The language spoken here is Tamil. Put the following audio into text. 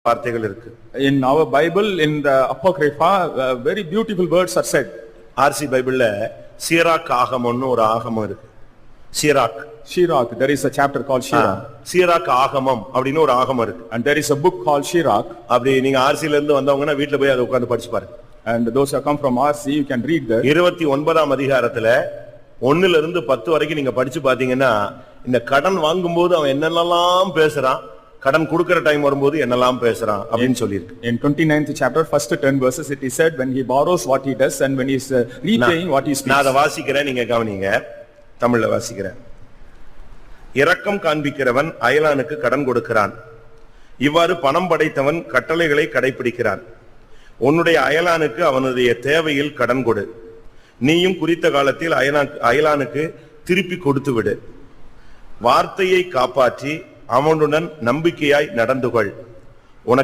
வார்த்தைகள் இருக்கு. In our Bible, in the Apocrypha, very beautiful words are said. RC பைபிள்ல சீராக் ஆகமம்னு ஒரு ஆகமம் இருக்கு. Sirach. Shirach, there is a chapter called Shirach. Sirach ஆகமம் அப்படின்னு ஒரு ஆகமம் இருக்கு. And there is a book called Shirach. அப்படி நீங்க ஆர்சில இருந்து வந்தவங்கன்னா வீட்ல போய் அதை உட்கார்ந்து படிச்சு பாருங்க. And those who come from RC, you can read that. 29ஆம் அதிகாரத்துல 1ல இருந்து 10 வரைக்கும் நீங்க படிச்சு பாத்தீங்கன்னா இந்த கடன் வாங்கும்போது அவன் என்னெல்லாம் பேசுறான், கடன் கொடுக்கிற டைம் வரும்போது என்னெல்லாம் பேசுறான் அப்படின்னு சொல்லிருக்கு. In 29th chapter, first 10 verses, it is said when he borrows what he does and when he is repaying what he speaks. நான் அதை வாசிக்கிறேன், நீங்க கவனிங்க. தமிழ்ல வாசிக்கிறேன். இரக்கம் காண்பிக்கிறவன் அயலானுக்கு கடன் கொடுக்கிறான். இவ்வாறு பணம் படைத்தவன் கட்டளைகளை கடைபிடிக்கிறான். உன்னுடைய அயலானுக்கு அவனுடைய தேவையில் கடன் கொடு. நீயும் குறித்த காலத்தில் அயலானுக்கு திருப்பி கொடுத்து விடு. வார்த்தையை காப்பாற்றி அவனுடன் நம்பிக்கையாய் நடந்து கொள்.